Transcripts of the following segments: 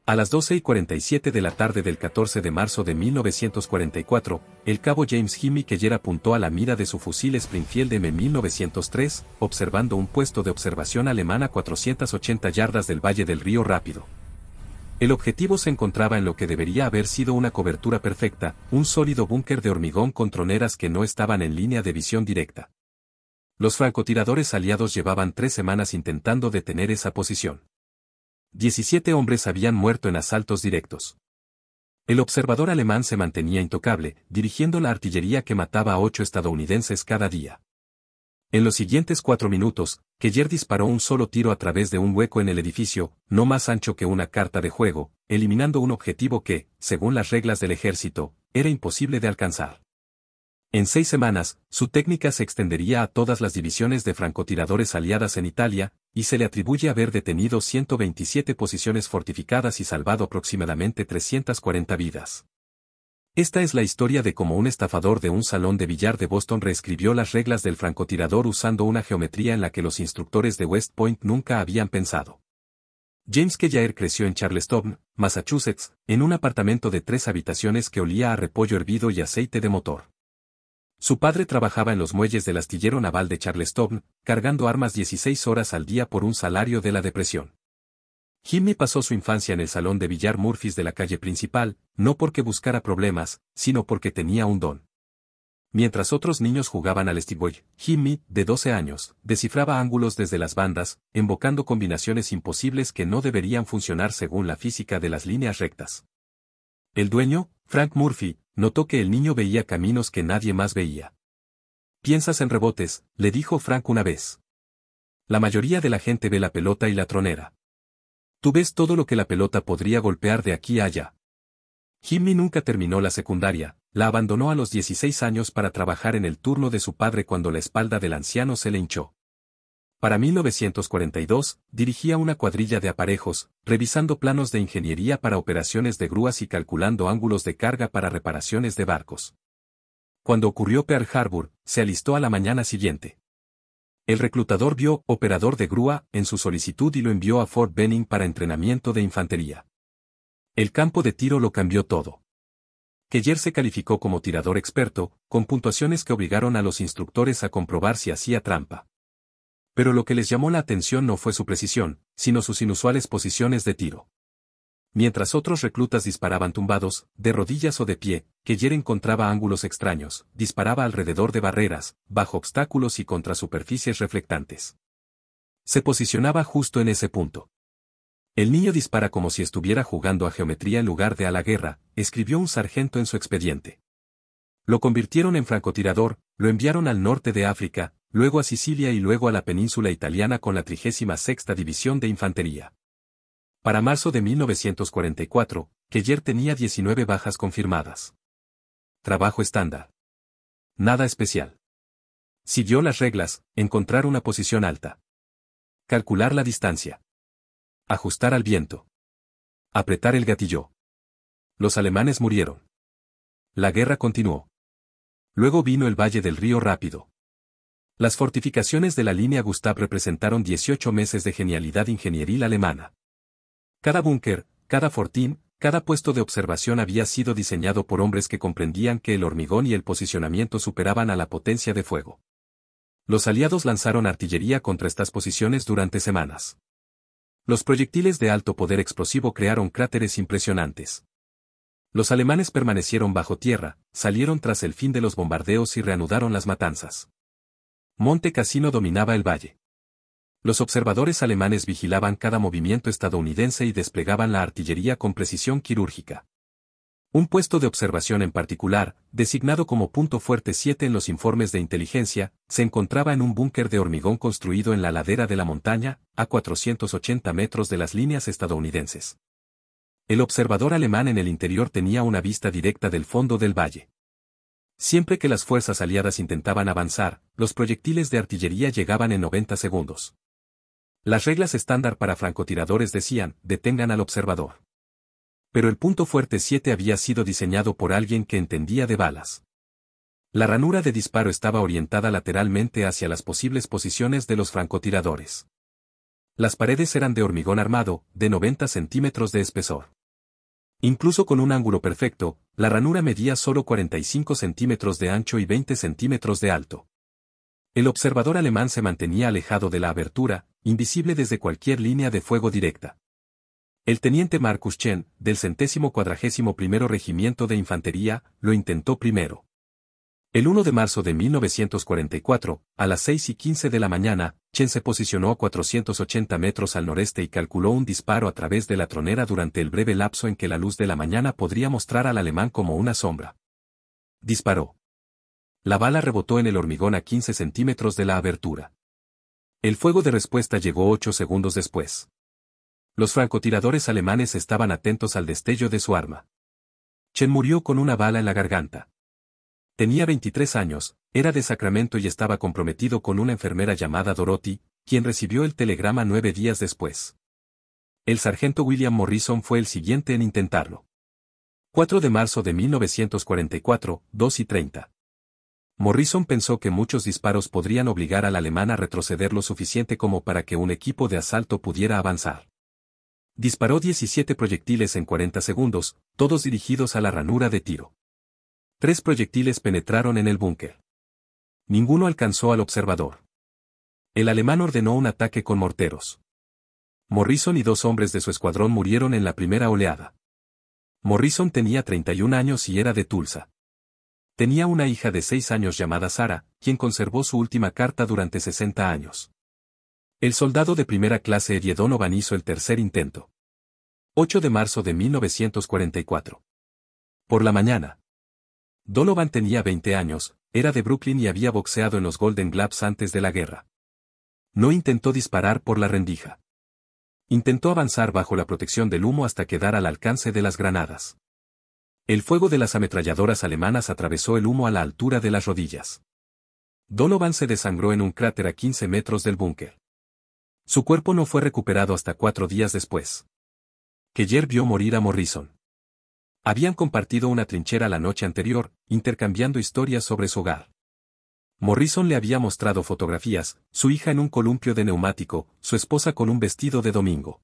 A las 12:47 de la tarde del 14 de marzo de 1944, el cabo James Jimmy Keller apuntó a la mira de su fusil Springfield M1903, observando un puesto de observación alemán a 480 yardas del valle del río Rápido. El objetivo se encontraba en lo que debería haber sido una cobertura perfecta, un sólido búnker de hormigón con troneras que no estaban en línea de visión directa. Los francotiradores aliados llevaban 3 semanas intentando detener esa posición. 17 hombres habían muerto en asaltos directos. El observador alemán se mantenía intocable, dirigiendo la artillería que mataba a 8 estadounidenses cada día. En los siguientes 4 minutos, Keller disparó un solo tiro a través de un hueco en el edificio, no más ancho que una carta de juego, eliminando un objetivo que, según las reglas del ejército, era imposible de alcanzar. En 6 semanas, su técnica se extendería a todas las divisiones de francotiradores aliadas en Italia, y se le atribuye haber detenido 127 posiciones fortificadas y salvado aproximadamente 340 vidas. Esta es la historia de cómo un estafador de un salón de billar de Boston reescribió las reglas del francotirador usando una geometría en la que los instructores de West Point nunca habían pensado. James Keller creció en Charlestown, Massachusetts, en un apartamento de 3 habitaciones que olía a repollo hervido y aceite de motor. Su padre trabajaba en los muelles del astillero naval de Charlestown, cargando armas 16 horas al día por un salario de la depresión. Jimmy pasó su infancia en el salón de billar Murphys de la calle principal, no porque buscara problemas, sino porque tenía un don. Mientras otros niños jugaban al Stickboy, Jimmy, de 12 años, descifraba ángulos desde las bandas, invocando combinaciones imposibles que no deberían funcionar según la física de las líneas rectas. El dueño, Frank Murphy, notó que el niño veía caminos que nadie más veía. «Piensas en rebotes», le dijo Frank una vez. «La mayoría de la gente ve la pelota y la tronera. Tú ves todo lo que la pelota podría golpear de aquí a allá». Jimmy nunca terminó la secundaria, la abandonó a los 16 años para trabajar en el turno de su padre cuando la espalda del anciano se le hinchó. Para 1942, dirigía una cuadrilla de aparejos, revisando planos de ingeniería para operaciones de grúas y calculando ángulos de carga para reparaciones de barcos. Cuando ocurrió Pearl Harbor, se alistó a la mañana siguiente. El reclutador vio «operador de grúa» en su solicitud y lo envió a Fort Benning para entrenamiento de infantería. El campo de tiro lo cambió todo. Keller se calificó como tirador experto, con puntuaciones que obligaron a los instructores a comprobar si hacía trampa. Pero lo que les llamó la atención no fue su precisión, sino sus inusuales posiciones de tiro. Mientras otros reclutas disparaban tumbados, de rodillas o de pie, Keller encontraba ángulos extraños, disparaba alrededor de barreras, bajo obstáculos y contra superficies reflectantes. Se posicionaba justo en ese punto. «El niño dispara como si estuviera jugando a geometría en lugar de a la guerra», escribió un sargento en su expediente. Lo convirtieron en francotirador, lo enviaron al norte de África, luego a Sicilia y luego a la península italiana con la 36ª División de Infantería. Para marzo de 1944, Keller tenía 19 bajas confirmadas. Trabajo estándar. Nada especial. Siguió las reglas: encontrar una posición alta. Calcular la distancia. Ajustar al viento. Apretar el gatillo. Los alemanes murieron. La guerra continuó. Luego vino el Valle del Río Rápido. Las fortificaciones de la línea Gustav representaron 18 meses de genialidad ingenieril alemana. Cada búnker, cada fortín, cada puesto de observación había sido diseñado por hombres que comprendían que el hormigón y el posicionamiento superaban a la potencia de fuego. Los aliados lanzaron artillería contra estas posiciones durante semanas. Los proyectiles de alto poder explosivo crearon cráteres impresionantes. Los alemanes permanecieron bajo tierra, salieron tras el fin de los bombardeos y reanudaron las matanzas. Monte Cassino dominaba el valle. Los observadores alemanes vigilaban cada movimiento estadounidense y desplegaban la artillería con precisión quirúrgica. Un puesto de observación en particular, designado como Punto Fuerte 7 en los informes de inteligencia, se encontraba en un búnker de hormigón construido en la ladera de la montaña, a 480 metros de las líneas estadounidenses. El observador alemán en el interior tenía una vista directa del fondo del valle. Siempre que las fuerzas aliadas intentaban avanzar, los proyectiles de artillería llegaban en 90 segundos. Las reglas estándar para francotiradores decían: detengan al observador. Pero el Punto Fuerte 7 había sido diseñado por alguien que entendía de balas. La ranura de disparo estaba orientada lateralmente hacia las posibles posiciones de los francotiradores. Las paredes eran de hormigón armado, de 90 centímetros de espesor. Incluso con un ángulo perfecto, la ranura medía solo 45 centímetros de ancho y 20 centímetros de alto. El observador alemán se mantenía alejado de la abertura, invisible desde cualquier línea de fuego directa. El teniente Marcus Chen, del 141º Regimiento de Infantería, lo intentó primero. El 1 de marzo de 1944, a las 6:15 de la mañana, Chen se posicionó a 480 metros al noreste y calculó un disparo a través de la tronera durante el breve lapso en que la luz de la mañana podría mostrar al alemán como una sombra. Disparó. La bala rebotó en el hormigón a 15 centímetros de la abertura. El fuego de respuesta llegó 8 segundos después. Los francotiradores alemanes estaban atentos al destello de su arma. Chen murió con una bala en la garganta. Tenía 23 años, era de Sacramento y estaba comprometido con una enfermera llamada Dorothy, quien recibió el telegrama 9 días después. El sargento William Morrison fue el siguiente en intentarlo. 4 de marzo de 1944, 2:30. Morrison pensó que muchos disparos podrían obligar al alemán a retroceder lo suficiente como para que un equipo de asalto pudiera avanzar. Disparó 17 proyectiles en 40 segundos, todos dirigidos a la ranura de tiro. 3 proyectiles penetraron en el búnker. Ninguno alcanzó al observador. El alemán ordenó un ataque con morteros. Morrison y 2 hombres de su escuadrón murieron en la primera oleada. Morrison tenía 31 años y era de Tulsa. Tenía una hija de 6 años llamada Sarah, quien conservó su última carta durante 60 años. El soldado de primera clase Eddie Donovan hizo el tercer intento. 8 de marzo de 1944. Por la mañana. Donovan tenía 20 años, era de Brooklyn y había boxeado en los Golden Gloves antes de la guerra. No intentó disparar por la rendija. Intentó avanzar bajo la protección del humo hasta quedar al alcance de las granadas. El fuego de las ametralladoras alemanas atravesó el humo a la altura de las rodillas. Donovan se desangró en un cráter a 15 metros del búnker. Su cuerpo no fue recuperado hasta 4 días después. Keller vio morir a Morrison. Habían compartido una trinchera la noche anterior, intercambiando historias sobre su hogar. Morrison le había mostrado fotografías, su hija en un columpio de neumático, su esposa con un vestido de domingo.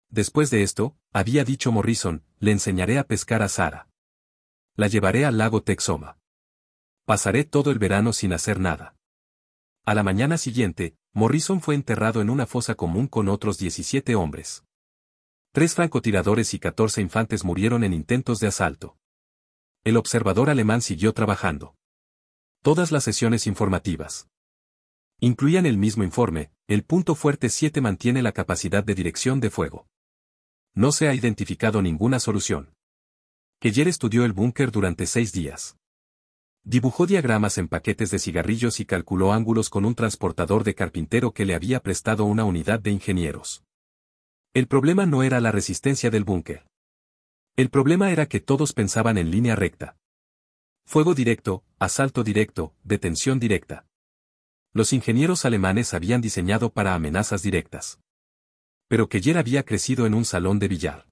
Después de esto, había dicho Morrison, le enseñaré a pescar a Sarah. La llevaré al lago Texoma. Pasaré todo el verano sin hacer nada. A la mañana siguiente, Morrison fue enterrado en una fosa común con otros 17 hombres. 3 francotiradores y 14 infantes murieron en intentos de asalto. El observador alemán siguió trabajando. Todas las sesiones informativas incluían el mismo informe: el punto fuerte 7 mantiene la capacidad de dirección de fuego. No se ha identificado ninguna solución. Keller estudió el búnker durante 6 días. Dibujó diagramas en paquetes de cigarrillos y calculó ángulos con un transportador de carpintero que le había prestado una unidad de ingenieros. El problema no era la resistencia del búnker. El problema era que todos pensaban en línea recta. Fuego directo, asalto directo, detención directa. Los ingenieros alemanes habían diseñado para amenazas directas. Pero Keller había crecido en un salón de billar.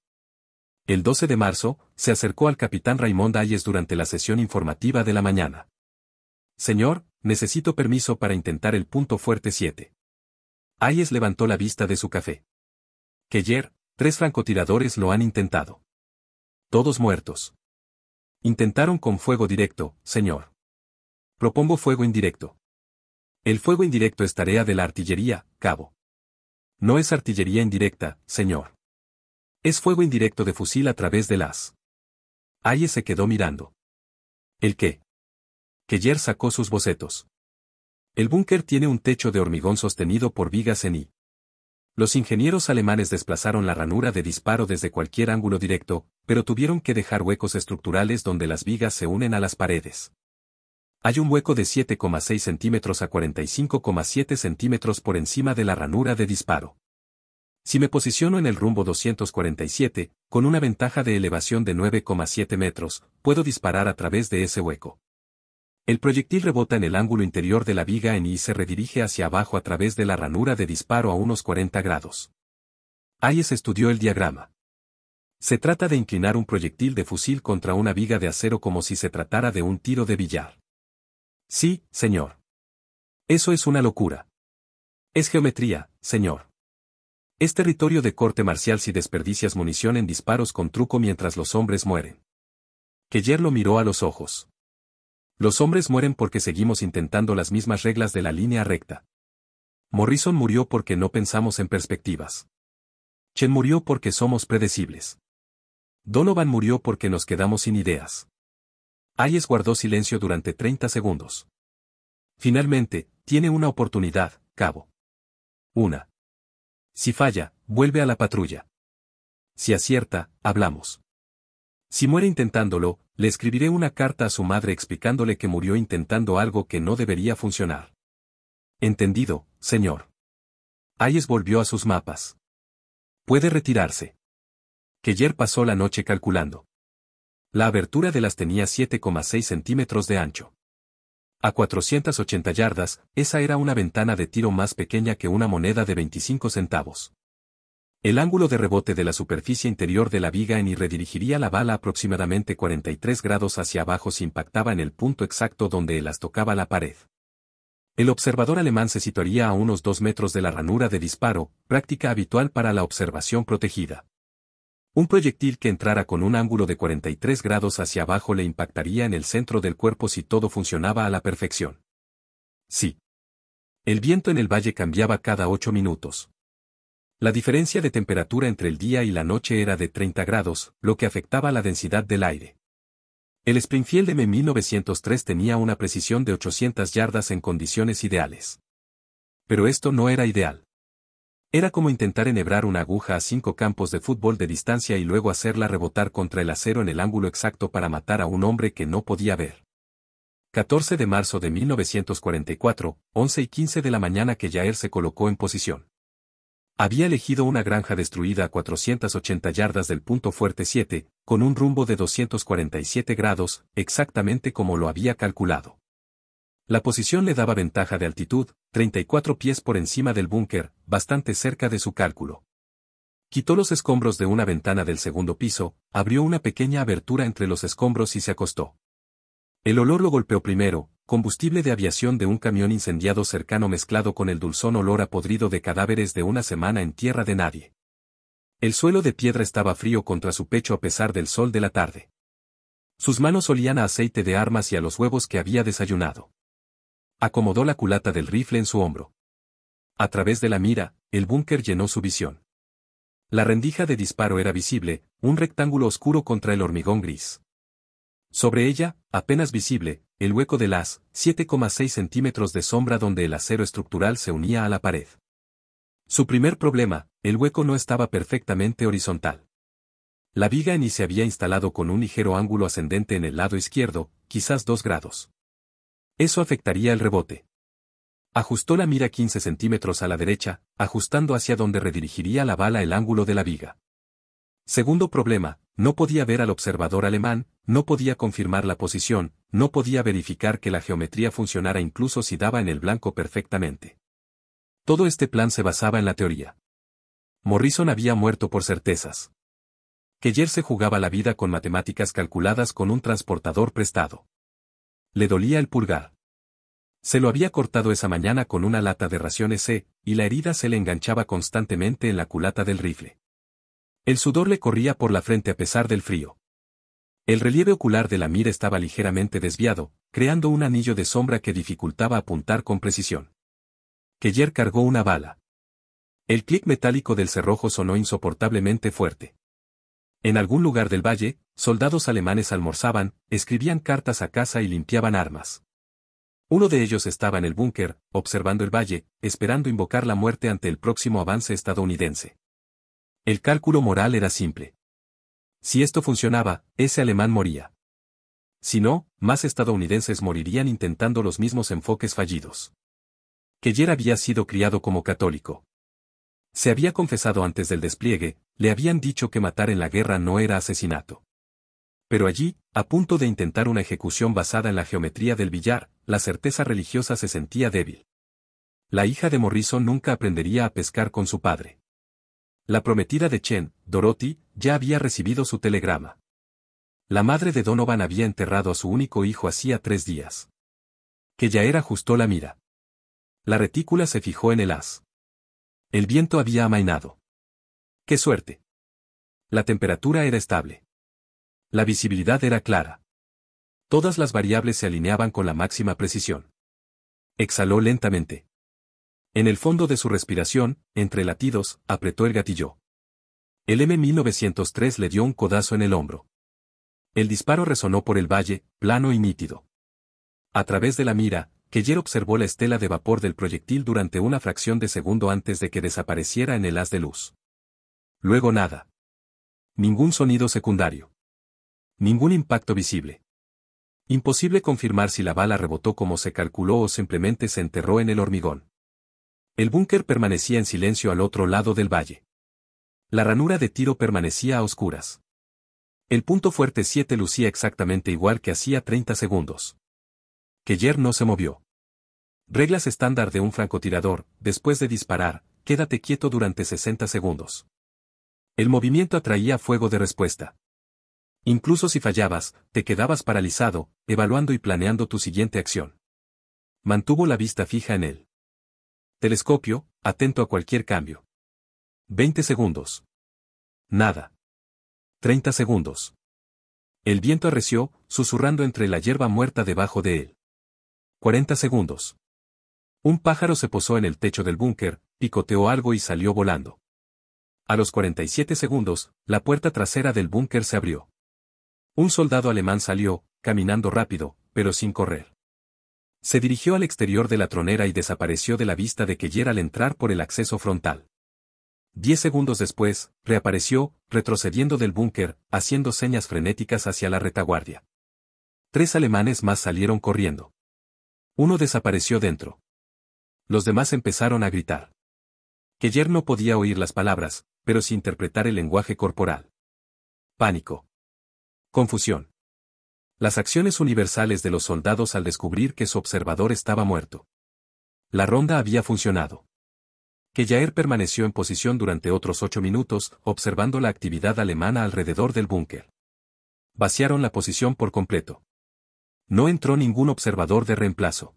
El 12 de marzo, se acercó al capitán Raymond Hayes durante la sesión informativa de la mañana. Señor, necesito permiso para intentar el punto fuerte 7. Hayes levantó la vista de su café. Keller, 3 francotiradores lo han intentado. Todos muertos. Intentaron con fuego directo, señor. Propongo fuego indirecto. El fuego indirecto es tarea de la artillería, cabo. No es artillería indirecta, señor. Es fuego indirecto de fusil a través de las. Hayes se quedó mirando. ¿El qué? Keller sacó sus bocetos. El búnker tiene un techo de hormigón sostenido por vigas en Y. Los ingenieros alemanes desplazaron la ranura de disparo desde cualquier ángulo directo, pero tuvieron que dejar huecos estructurales donde las vigas se unen a las paredes. Hay un hueco de 7,6 centímetros a 45,7 centímetros por encima de la ranura de disparo. Si me posiciono en el rumbo 247, con una ventaja de elevación de 9,7 metros, puedo disparar a través de ese hueco. El proyectil rebota en el ángulo interior de la viga en Y y se redirige hacia abajo a través de la ranura de disparo a unos 40 grados. Hayes estudió el diagrama. Se trata de inclinar un proyectil de fusil contra una viga de acero como si se tratara de un tiro de billar. Sí, señor. Eso es una locura. Es geometría, señor. Es territorio de corte marcial si desperdicias munición en disparos con truco mientras los hombres mueren. Keller lo miró a los ojos. Los hombres mueren porque seguimos intentando las mismas reglas de la línea recta. Morrison murió porque no pensamos en perspectivas. Chen murió porque somos predecibles. Donovan murió porque nos quedamos sin ideas. Hayes guardó silencio durante 30 segundos. Finalmente, tiene una oportunidad, cabo. Una. Si falla, vuelve a la patrulla. Si acierta, hablamos. Si muere intentándolo, le escribiré una carta a su madre explicándole que murió intentando algo que no debería funcionar. Entendido, señor. Hayes volvió a sus mapas. Puede retirarse. Keller pasó la noche calculando. La abertura de las tenía 7,6 centímetros de ancho. A 480 yardas, esa era una ventana de tiro más pequeña que una moneda de 25 centavos. El ángulo de rebote de la superficie interior de la viga en y redirigiría la bala aproximadamente 43 grados hacia abajo si impactaba en el punto exacto donde el as tocaba la pared. El observador alemán se situaría a unos 2 metros de la ranura de disparo, práctica habitual para la observación protegida. Un proyectil que entrara con un ángulo de 43 grados hacia abajo le impactaría en el centro del cuerpo si todo funcionaba a la perfección. Sí. El viento en el valle cambiaba cada 8 minutos. La diferencia de temperatura entre el día y la noche era de 30 grados, lo que afectaba la densidad del aire. El Springfield M1903 tenía una precisión de 800 yardas en condiciones ideales. Pero esto no era ideal. Era como intentar enhebrar una aguja a 5 campos de fútbol de distancia y luego hacerla rebotar contra el acero en el ángulo exacto para matar a un hombre que no podía ver. 14 de marzo de 1944, 11:15 de la mañana que Jair se colocó en posición. Había elegido una granja destruida a 480 yardas del punto fuerte 7, con un rumbo de 247 grados, exactamente como lo había calculado. La posición le daba ventaja de altitud, 34 pies por encima del búnker, bastante cerca de su cálculo. Quitó los escombros de una ventana del segundo piso, abrió una pequeña abertura entre los escombros y se acostó. El olor lo golpeó primero, combustible de aviación de un camión incendiado cercano mezclado con el dulzón olor a podrido de cadáveres de una semana en tierra de nadie. El suelo de piedra estaba frío contra su pecho a pesar del sol de la tarde. Sus manos olían a aceite de armas y a los huevos que había desayunado. Acomodó la culata del rifle en su hombro. A través de la mira, el búnker llenó su visión. La rendija de disparo era visible, un rectángulo oscuro contra el hormigón gris. Sobre ella, apenas visible, el hueco del as, 7,6 centímetros de sombra donde el acero estructural se unía a la pared. Su primer problema, el hueco no estaba perfectamente horizontal. La viga en y se había instalado con un ligero ángulo ascendente en el lado izquierdo, quizás 2 grados. Eso afectaría el rebote. Ajustó la mira 15 centímetros a la derecha, ajustando hacia donde redirigiría la bala el ángulo de la viga. Segundo problema, no podía ver al observador alemán, no podía confirmar la posición, no podía verificar que la geometría funcionara incluso si daba en el blanco perfectamente. Todo este plan se basaba en la teoría. Morrison había muerto por certezas. Keller se jugaba la vida con matemáticas calculadas con un transportador prestado. Le dolía el pulgar. Se lo había cortado esa mañana con una lata de raciones C, y la herida se le enganchaba constantemente en la culata del rifle. El sudor le corría por la frente a pesar del frío. El relieve ocular de la mira estaba ligeramente desviado, creando un anillo de sombra que dificultaba apuntar con precisión. Keller cargó una bala. El clic metálico del cerrojo sonó insoportablemente fuerte. En algún lugar del valle, soldados alemanes almorzaban, escribían cartas a casa y limpiaban armas. Uno de ellos estaba en el búnker, observando el valle, esperando invocar la muerte ante el próximo avance estadounidense. El cálculo moral era simple. Si esto funcionaba, ese alemán moría. Si no, más estadounidenses morirían intentando los mismos enfoques fallidos. Keller había sido criado como católico. Se había confesado antes del despliegue, le habían dicho que matar en la guerra no era asesinato. Pero allí, a punto de intentar una ejecución basada en la geometría del billar, la certeza religiosa se sentía débil. La hija de Morrison nunca aprendería a pescar con su padre. La prometida de Chen, Dorothy, ya había recibido su telegrama. La madre de Donovan había enterrado a su único hijo hacía 3 días. Keller ajustó la mira. La retícula se fijó en el as. El viento había amainado. ¡Qué suerte! La temperatura era estable. La visibilidad era clara. Todas las variables se alineaban con la máxima precisión. Exhaló lentamente. En el fondo de su respiración, entre latidos, apretó el gatillo. El M1903 le dio un codazo en el hombro. El disparo resonó por el valle, plano y nítido. A través de la mira, Keller observó la estela de vapor del proyectil durante una fracción de segundo antes de que desapareciera en el haz de luz. Luego nada. Ningún sonido secundario. Ningún impacto visible. Imposible confirmar si la bala rebotó como se calculó o simplemente se enterró en el hormigón. El búnker permanecía en silencio al otro lado del valle. La ranura de tiro permanecía a oscuras. El punto fuerte 7 lucía exactamente igual que hacía 30 segundos. Keller no se movió. Reglas estándar de un francotirador: después de disparar, quédate quieto durante 60 segundos. El movimiento atraía fuego de respuesta. Incluso si fallabas, te quedabas paralizado, evaluando y planeando tu siguiente acción. Mantuvo la vista fija en él. Telescopio, atento a cualquier cambio. 20 segundos. Nada. 30 segundos. El viento arreció, susurrando entre la hierba muerta debajo de él. 40 segundos. Un pájaro se posó en el techo del búnker, picoteó algo y salió volando. A los 47 segundos, la puerta trasera del búnker se abrió. Un soldado alemán salió, caminando rápido, pero sin correr. Se dirigió al exterior de la tronera y desapareció de la vista de Keller al entrar por el acceso frontal. 10 segundos después, reapareció, retrocediendo del búnker, haciendo señas frenéticas hacia la retaguardia. 3 alemanes más salieron corriendo. Uno desapareció dentro. Los demás empezaron a gritar. Keller no podía oír las palabras, pero sí interpretar el lenguaje corporal. Pánico. Confusión. Las acciones universales de los soldados al descubrir que su observador estaba muerto. La ronda había funcionado. Keller permaneció en posición durante otros 8 minutos, observando la actividad alemana alrededor del búnker. Vaciaron la posición por completo. No entró ningún observador de reemplazo.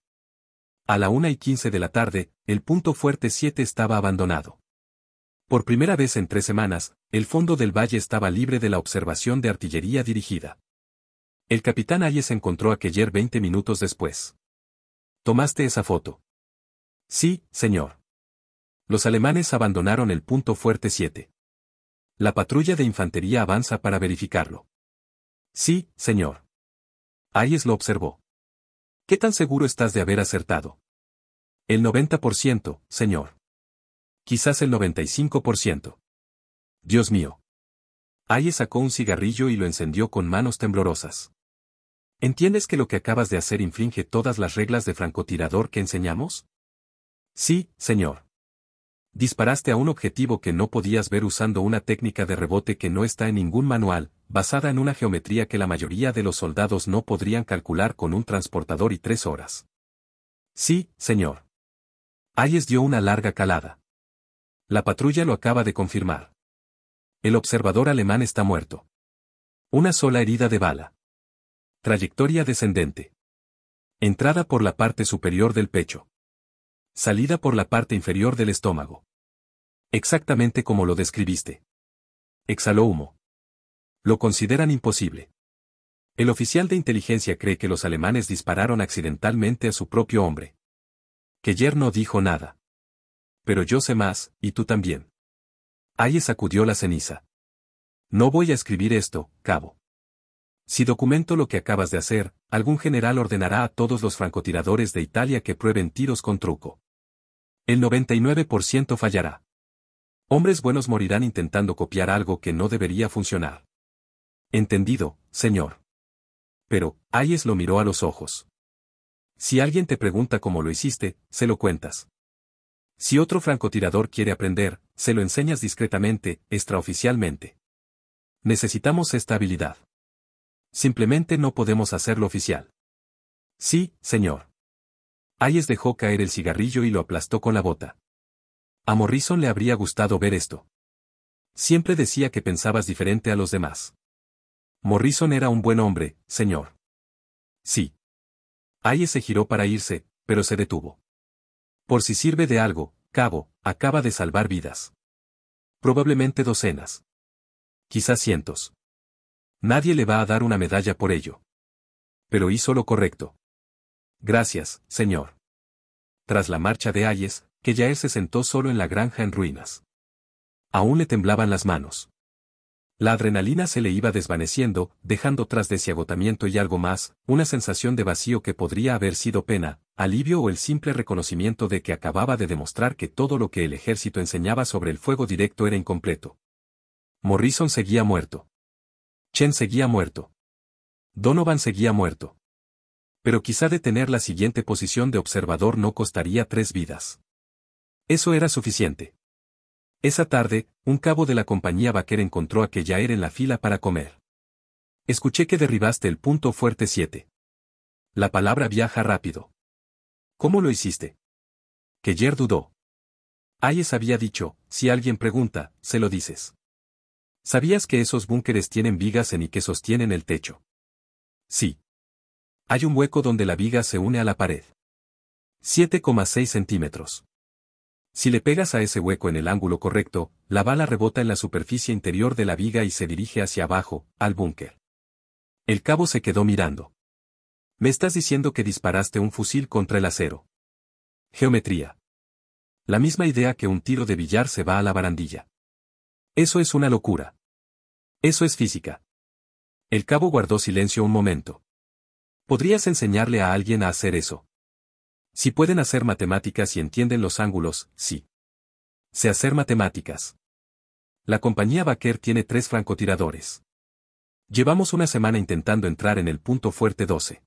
A la 1:15 de la tarde, el punto fuerte 7 estaba abandonado. Por primera vez en 3 semanas, el fondo del valle estaba libre de la observación de artillería dirigida. El capitán Hayes encontró a Keller 20 minutos después. ¿Tomaste esa foto? Sí, señor. Los alemanes abandonaron el punto fuerte 7. La patrulla de infantería avanza para verificarlo. Sí, señor. Hayes lo observó. ¿Qué tan seguro estás de haber acertado? El 90%, señor. Quizás el 95%. Dios mío. Hayes sacó un cigarrillo y lo encendió con manos temblorosas. ¿Entiendes que lo que acabas de hacer infringe todas las reglas de francotirador que enseñamos? Sí, señor. Disparaste a un objetivo que no podías ver usando una técnica de rebote que no está en ningún manual, basada en una geometría que la mayoría de los soldados no podrían calcular con un transportador y 3 horas. Sí, señor. Hayes dio una larga calada. La patrulla lo acaba de confirmar. El observador alemán está muerto. Una sola herida de bala. Trayectoria descendente. Entrada por la parte superior del pecho. Salida por la parte inferior del estómago. Exactamente como lo describiste. Exhaló humo. Lo consideran imposible. El oficial de inteligencia cree que los alemanes dispararon accidentalmente a su propio hombre. Keller no dijo nada. Pero yo sé más, y tú también. Hayes sacudió la ceniza. No voy a escribir esto, cabo. Si documento lo que acabas de hacer, algún general ordenará a todos los francotiradores de Italia que prueben tiros con truco. El 99% fallará. Hombres buenos morirán intentando copiar algo que no debería funcionar. Entendido, señor. Pero, Hayes lo miró a los ojos. Si alguien te pregunta cómo lo hiciste, se lo cuentas. Si otro francotirador quiere aprender, se lo enseñas discretamente, extraoficialmente. Necesitamos esta habilidad. Simplemente no podemos hacerlo oficial. Sí, señor. Hayes dejó caer el cigarrillo y lo aplastó con la bota. A Morrison le habría gustado ver esto. Siempre decía que pensabas diferente a los demás. Morrison era un buen hombre, señor. Sí. Hayes se giró para irse, pero se detuvo. Por si sirve de algo, cabo, acaba de salvar vidas. Probablemente docenas. Quizás cientos. Nadie le va a dar una medalla por ello. Pero hizo lo correcto. Gracias, señor. Tras la marcha de Hayes, Quejaer se sentó solo en la granja en ruinas. Aún le temblaban las manos. La adrenalina se le iba desvaneciendo, dejando tras de ese agotamiento y algo más, una sensación de vacío que podría haber sido pena, alivio o el simple reconocimiento de que acababa de demostrar que todo lo que el ejército enseñaba sobre el fuego directo era incompleto. Morrison seguía muerto. Chen seguía muerto. Donovan seguía muerto. Pero quizá detener la siguiente posición de observador no costaría 3 vidas. Eso era suficiente. Esa tarde, un cabo de la compañía Baker encontró a Quejaer en la fila para comer. Escuché que derribaste el punto fuerte 7. La palabra viaja rápido. ¿Cómo lo hiciste? Quejaer dudó. Hayes había dicho, si alguien pregunta, se lo dices. ¿Sabías que esos búnkeres tienen vigas y que sostienen el techo? Sí. Hay un hueco donde la viga se une a la pared. 7,6 centímetros. Si le pegas a ese hueco en el ángulo correcto, la bala rebota en la superficie interior de la viga y se dirige hacia abajo, al búnker. El cabo se quedó mirando. ¿Me estás diciendo que disparaste un fusil contra el acero? Geometría. La misma idea que un tiro de billar se va a la barandilla. Eso es una locura. Eso es física. El cabo guardó silencio un momento. ¿Podrías enseñarle a alguien a hacer eso? Si pueden hacer matemáticas y entienden los ángulos, sí. Sé hacer matemáticas. La compañía Baker tiene 3 francotiradores. Llevamos una semana intentando entrar en el punto fuerte 12.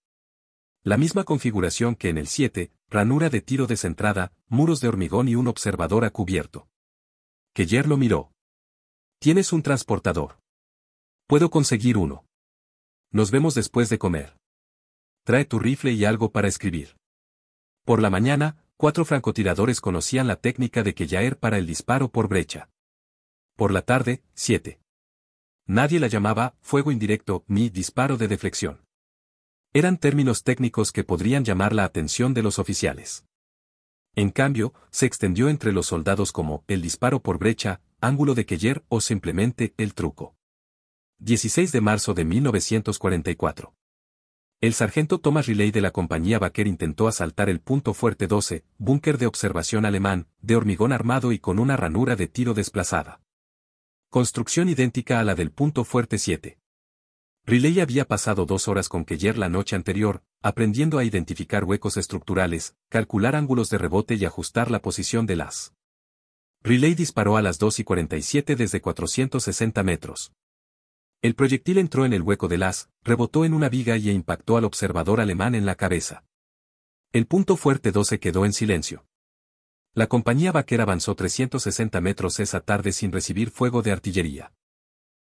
La misma configuración que en el 7, ranura de tiro descentrada, muros de hormigón y un observador a cubierto. Quejaer lo miró. Tienes un transportador. Puedo conseguir uno. Nos vemos después de comer. Trae tu rifle y algo para escribir. Por la mañana, 4 francotiradores conocían la técnica de Quejaer para el disparo por brecha. Por la tarde, 7. Nadie la llamaba fuego indirecto ni disparo de deflexión. Eran términos técnicos que podrían llamar la atención de los oficiales. En cambio, se extendió entre los soldados como el disparo por brecha, ángulo de Quejaer o simplemente el truco. 16 de marzo de 1944. El sargento Thomas Riley de la compañía Baker intentó asaltar el punto fuerte 12, búnker de observación alemán, de hormigón armado y con una ranura de tiro desplazada. Construcción idéntica a la del punto fuerte 7. Riley había pasado 2 horas con Quejaer la noche anterior, aprendiendo a identificar huecos estructurales, calcular ángulos de rebote y ajustar la posición del as. Riley disparó a las 2:47 desde 460 metros. El proyectil entró en el hueco del as, rebotó en una viga y impactó al observador alemán en la cabeza. El punto fuerte 12 quedó en silencio. La compañía Baker avanzó 360 metros esa tarde sin recibir fuego de artillería.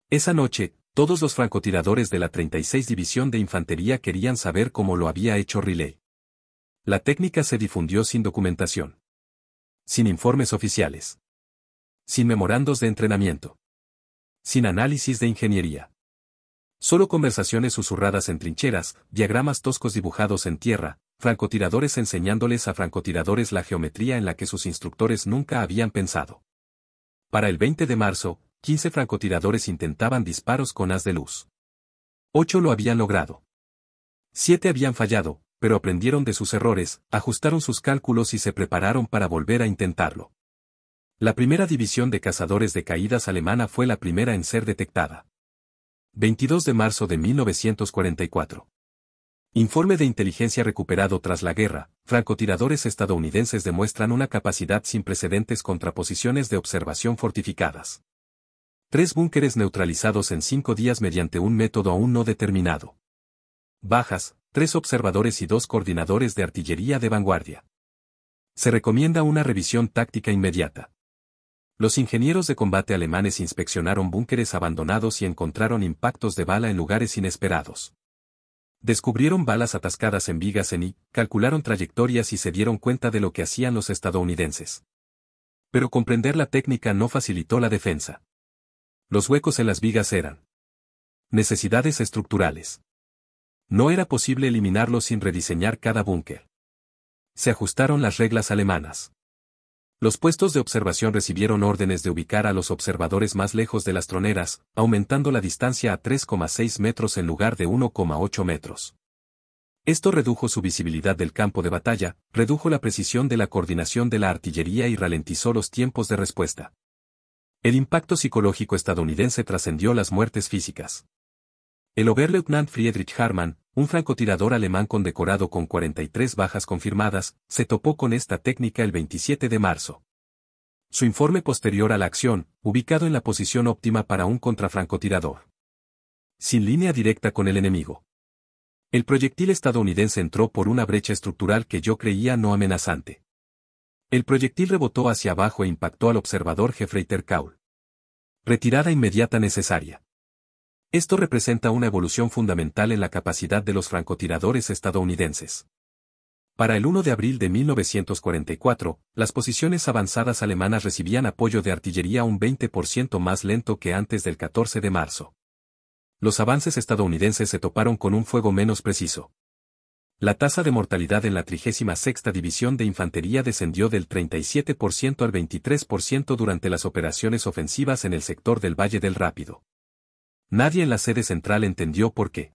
Esa noche, todos los francotiradores de la 36 División de Infantería querían saber cómo lo había hecho Riley. La técnica se difundió sin documentación. Sin informes oficiales. Sin memorandos de entrenamiento. Sin análisis de ingeniería. Solo conversaciones susurradas en trincheras, diagramas toscos dibujados en tierra, francotiradores enseñándoles a francotiradores la geometría en la que sus instructores nunca habían pensado. Para el 20 de marzo, 15 francotiradores intentaban disparos con haz de luz. 8 lo habían logrado. 7 habían fallado, pero aprendieron de sus errores, ajustaron sus cálculos y se prepararon para volver a intentarlo. La primera división de cazadores de caídas alemana fue la primera en ser detectada. 22 de marzo de 1944. Informe de inteligencia recuperado tras la guerra, francotiradores estadounidenses demuestran una capacidad sin precedentes contra posiciones de observación fortificadas. 3 búnkeres neutralizados en 5 días mediante un método aún no determinado. Bajas, 3 observadores y 2 coordinadores de artillería de vanguardia. Se recomienda una revisión táctica inmediata. Los ingenieros de combate alemanes inspeccionaron búnkeres abandonados y encontraron impactos de bala en lugares inesperados. Descubrieron balas atascadas en vigas calcularon trayectorias y se dieron cuenta de lo que hacían los estadounidenses. Pero comprender la técnica no facilitó la defensa. Los huecos en las vigas eran necesidades estructurales. No era posible eliminarlos sin rediseñar cada búnker. Se ajustaron las reglas alemanas. Los puestos de observación recibieron órdenes de ubicar a los observadores más lejos de las troneras, aumentando la distancia a 3,6 metros en lugar de 1,8 metros. Esto redujo su visibilidad del campo de batalla, redujo la precisión de la coordinación de la artillería y ralentizó los tiempos de respuesta. El impacto psicológico estadounidense trascendió las muertes físicas. El Oberleutnant Friedrich Hartmann, un francotirador alemán condecorado con 43 bajas confirmadas, se topó con esta técnica el 27 de marzo. Su informe posterior a la acción, ubicado en la posición óptima para un contrafrancotirador. Sin línea directa con el enemigo. El proyectil estadounidense entró por una brecha estructural que yo creía no amenazante. El proyectil rebotó hacia abajo e impactó al observador Gefreiter-Kaul. Retirada inmediata necesaria. Esto representa una evolución fundamental en la capacidad de los francotiradores estadounidenses. Para el 1 de abril de 1944, las posiciones avanzadas alemanas recibían apoyo de artillería un 20% más lento que antes del 14 de marzo. Los avances estadounidenses se toparon con un fuego menos preciso. La tasa de mortalidad en la 36ª División de Infantería descendió del 37% al 23% durante las operaciones ofensivas en el sector del Valle del Rápido. Nadie en la sede central entendió por qué.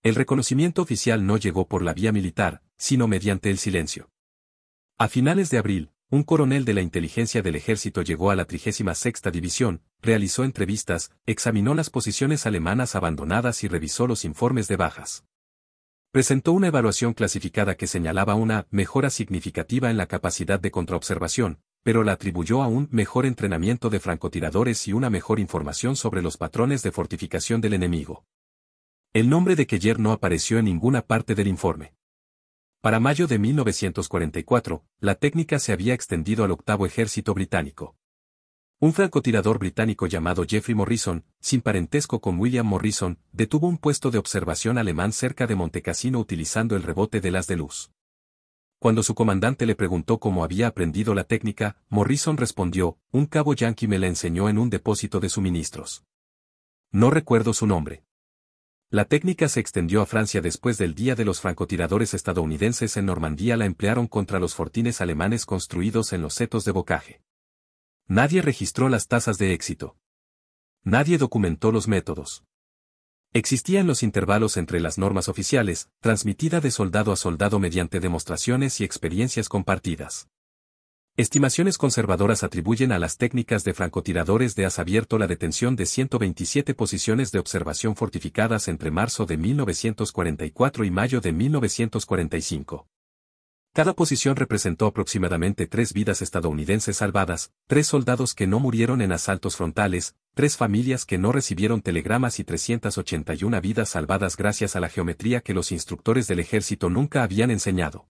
El reconocimiento oficial no llegó por la vía militar, sino mediante el silencio. A finales de abril, un coronel de la inteligencia del ejército llegó a la 36ª División, realizó entrevistas, examinó las posiciones alemanas abandonadas y revisó los informes de bajas. Presentó una evaluación clasificada que señalaba una mejora significativa en la capacidad de contraobservación, pero la atribuyó a un mejor entrenamiento de francotiradores y una mejor información sobre los patrones de fortificación del enemigo. El nombre de Keller no apareció en ninguna parte del informe. Para mayo de 1944, la técnica se había extendido al 8º Ejército Británico. Un francotirador británico llamado Jeffrey Morrison, sin parentesco con William Morrison, detuvo un puesto de observación alemán cerca de Montecassino utilizando el rebote del haz de luz. Cuando su comandante le preguntó cómo había aprendido la técnica, Morrison respondió, un cabo yanqui me la enseñó en un depósito de suministros. No recuerdo su nombre. La técnica se extendió a Francia después del Día de los francotiradores estadounidenses en Normandía la emplearon contra los fortines alemanes construidos en los setos de Bocage. Nadie registró las tasas de éxito. Nadie documentó los métodos. Existían los intervalos entre las normas oficiales, transmitida de soldado a soldado mediante demostraciones y experiencias compartidas. Estimaciones conservadoras atribuyen a las técnicas de francotiradores de haz abierto la detención de 127 posiciones de observación fortificadas entre marzo de 1944 y mayo de 1945. Cada posición representó aproximadamente 3 vidas estadounidenses salvadas, 3 soldados que no murieron en asaltos frontales, 3 familias que no recibieron telegramas y 381 vidas salvadas gracias a la geometría que los instructores del ejército nunca habían enseñado.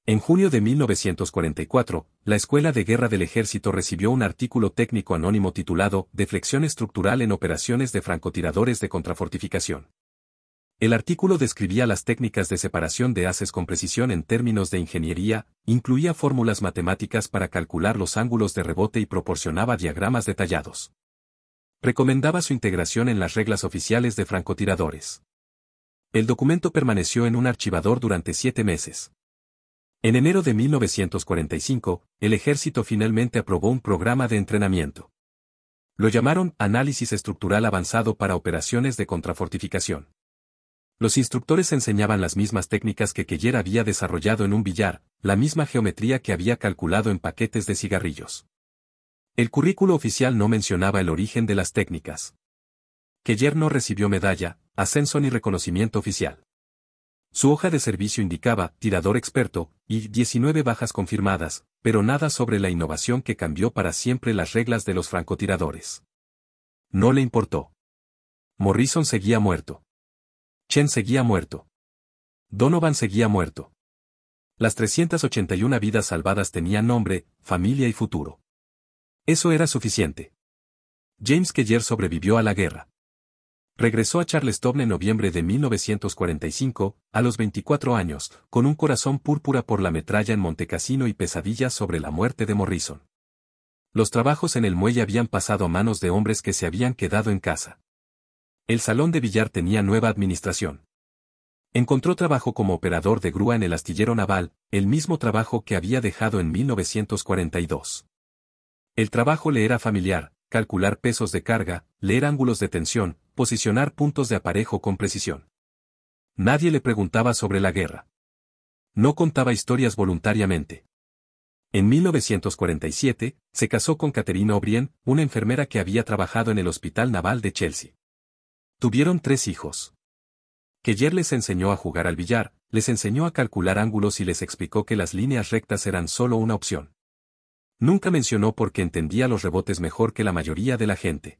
En junio de 1944, la Escuela de Guerra del Ejército recibió un artículo técnico anónimo titulado Deflexión estructural en operaciones de francotiradores de contrafortificación. El artículo describía las técnicas de separación de haces con precisión en términos de ingeniería, incluía fórmulas matemáticas para calcular los ángulos de rebote y proporcionaba diagramas detallados. Recomendaba su integración en las reglas oficiales de francotiradores. El documento permaneció en un archivador durante 7 meses. En enero de 1945, el ejército finalmente aprobó un programa de entrenamiento. Lo llamaron Análisis Estructural Avanzado para Operaciones de Contrafortificación. Los instructores enseñaban las mismas técnicas que Keller había desarrollado en un billar, la misma geometría que había calculado en paquetes de cigarrillos. El currículo oficial no mencionaba el origen de las técnicas. Keller no recibió medalla, ascenso ni reconocimiento oficial. Su hoja de servicio indicaba tirador experto y 19 bajas confirmadas, pero nada sobre la innovación que cambió para siempre las reglas de los francotiradores. No le importó. Morrison seguía muerto. Chen seguía muerto. Donovan seguía muerto. Las 381 vidas salvadas tenían nombre, familia y futuro. Eso era suficiente. James Keller sobrevivió a la guerra. Regresó a Charleston en noviembre de 1945, a los 24 años, con un corazón púrpura por la metralla en Montecassino y pesadillas sobre la muerte de Morrison. Los trabajos en el muelle habían pasado a manos de hombres que se habían quedado en casa. El salón de billar tenía nueva administración. Encontró trabajo como operador de grúa en el astillero naval, el mismo trabajo que había dejado en 1942. El trabajo le era familiar, calcular pesos de carga, leer ángulos de tensión, posicionar puntos de aparejo con precisión. Nadie le preguntaba sobre la guerra. No contaba historias voluntariamente. En 1947, se casó con Catherine O'Brien, una enfermera que había trabajado en el Hospital Naval de Chelsea. Tuvieron 3 hijos. Keller les enseñó a jugar al billar, les enseñó a calcular ángulos y les explicó que las líneas rectas eran solo una opción. Nunca mencionó porque entendía los rebotes mejor que la mayoría de la gente.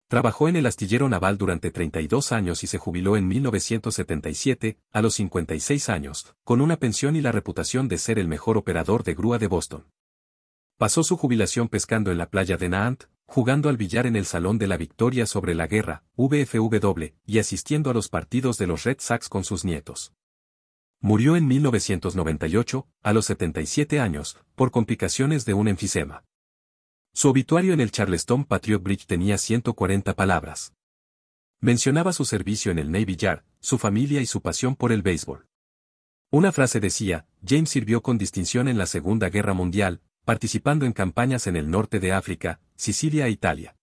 Trabajó en el astillero naval durante 32 años y se jubiló en 1977, a los 56 años, con una pensión y la reputación de ser el mejor operador de grúa de Boston. Pasó su jubilación pescando en la playa de Nahant, jugando al billar en el Salón de la Victoria sobre la Guerra, VFW, y asistiendo a los partidos de los Red Sox con sus nietos. Murió en 1998, a los 77 años, por complicaciones de un enfisema. Su obituario en el Charleston Patriot Bridge tenía 140 palabras. Mencionaba su servicio en el Navy Yard, su familia y su pasión por el béisbol. Una frase decía, James sirvió con distinción en la Segunda Guerra Mundial, participando en campañas en el norte de África, Sicilia e Italia.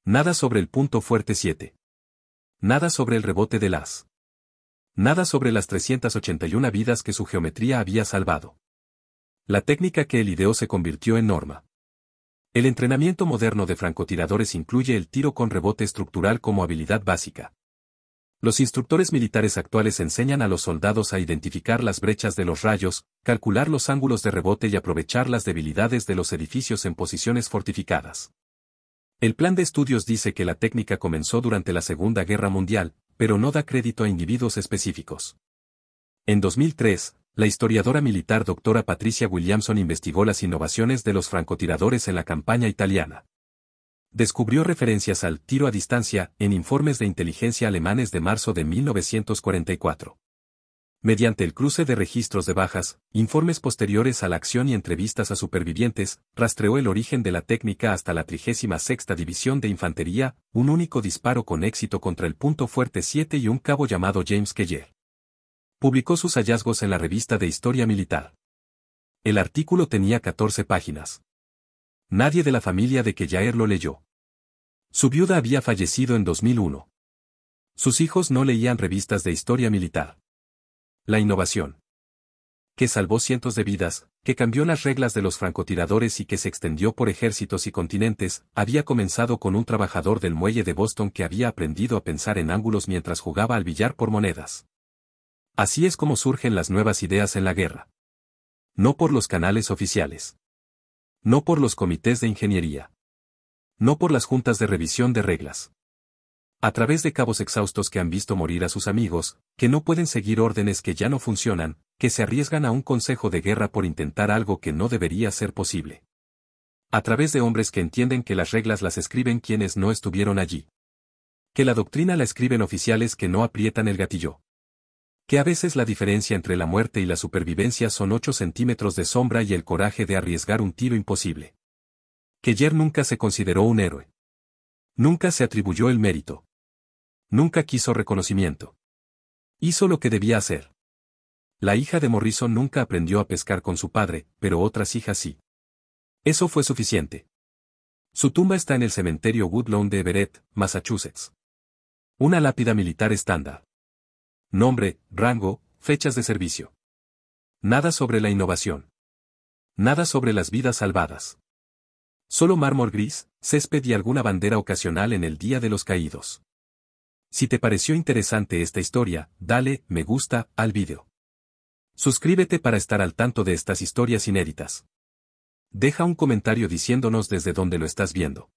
Nada sobre el punto fuerte 7. Nada sobre el rebote del as. Nada sobre las 381 vidas que su geometría había salvado. La técnica que él ideó se convirtió en norma. El entrenamiento moderno de francotiradores incluye el tiro con rebote estructural como habilidad básica. Los instructores militares actuales enseñan a los soldados a identificar las brechas de los rayos, calcular los ángulos de rebote y aprovechar las debilidades de los edificios en posiciones fortificadas. El plan de estudios dice que la técnica comenzó durante la Segunda Guerra Mundial, pero no da crédito a individuos específicos. En 2003, la historiadora militar doctora Patricia Williamson investigó las innovaciones de los francotiradores en la campaña italiana. Descubrió referencias al tiro a distancia en informes de inteligencia alemanes de marzo de 1944. Mediante el cruce de registros de bajas, informes posteriores a la acción y entrevistas a supervivientes, rastreó el origen de la técnica hasta la 36ª División de Infantería, un único disparo con éxito contra el punto fuerte 7 y un cabo llamado James Keller. Publicó sus hallazgos en la revista de Historia Militar. El artículo tenía 14 páginas. Nadie de la familia de Keller lo leyó. Su viuda había fallecido en 2001. Sus hijos no leían revistas de historia militar. La innovación, que salvó cientos de vidas, que cambió las reglas de los francotiradores y que se extendió por ejércitos y continentes, había comenzado con un trabajador del muelle de Boston que había aprendido a pensar en ángulos mientras jugaba al billar por monedas. Así es como surgen las nuevas ideas en la guerra. No por los canales oficiales. No por los comités de ingeniería. No por las juntas de revisión de reglas. A través de cabos exhaustos que han visto morir a sus amigos, que no pueden seguir órdenes que ya no funcionan, que se arriesgan a un consejo de guerra por intentar algo que no debería ser posible. A través de hombres que entienden que las reglas las escriben quienes no estuvieron allí. Que la doctrina la escriben oficiales que no aprietan el gatillo. Que a veces la diferencia entre la muerte y la supervivencia son 8 centímetros de sombra y el coraje de arriesgar un tiro imposible. Keller nunca se consideró un héroe. Nunca se atribuyó el mérito. Nunca quiso reconocimiento. Hizo lo que debía hacer. La hija de Morrison nunca aprendió a pescar con su padre, pero otras hijas sí. Eso fue suficiente. Su tumba está en el cementerio Woodlawn de Everett, Massachusetts. Una lápida militar estándar. Nombre, rango, fechas de servicio. Nada sobre la innovación. Nada sobre las vidas salvadas. Solo mármol gris, césped y alguna bandera ocasional en el Día de los Caídos. Si te pareció interesante esta historia, dale me gusta al vídeo. Suscríbete para estar al tanto de estas historias inéditas. Deja un comentario diciéndonos desde dónde lo estás viendo.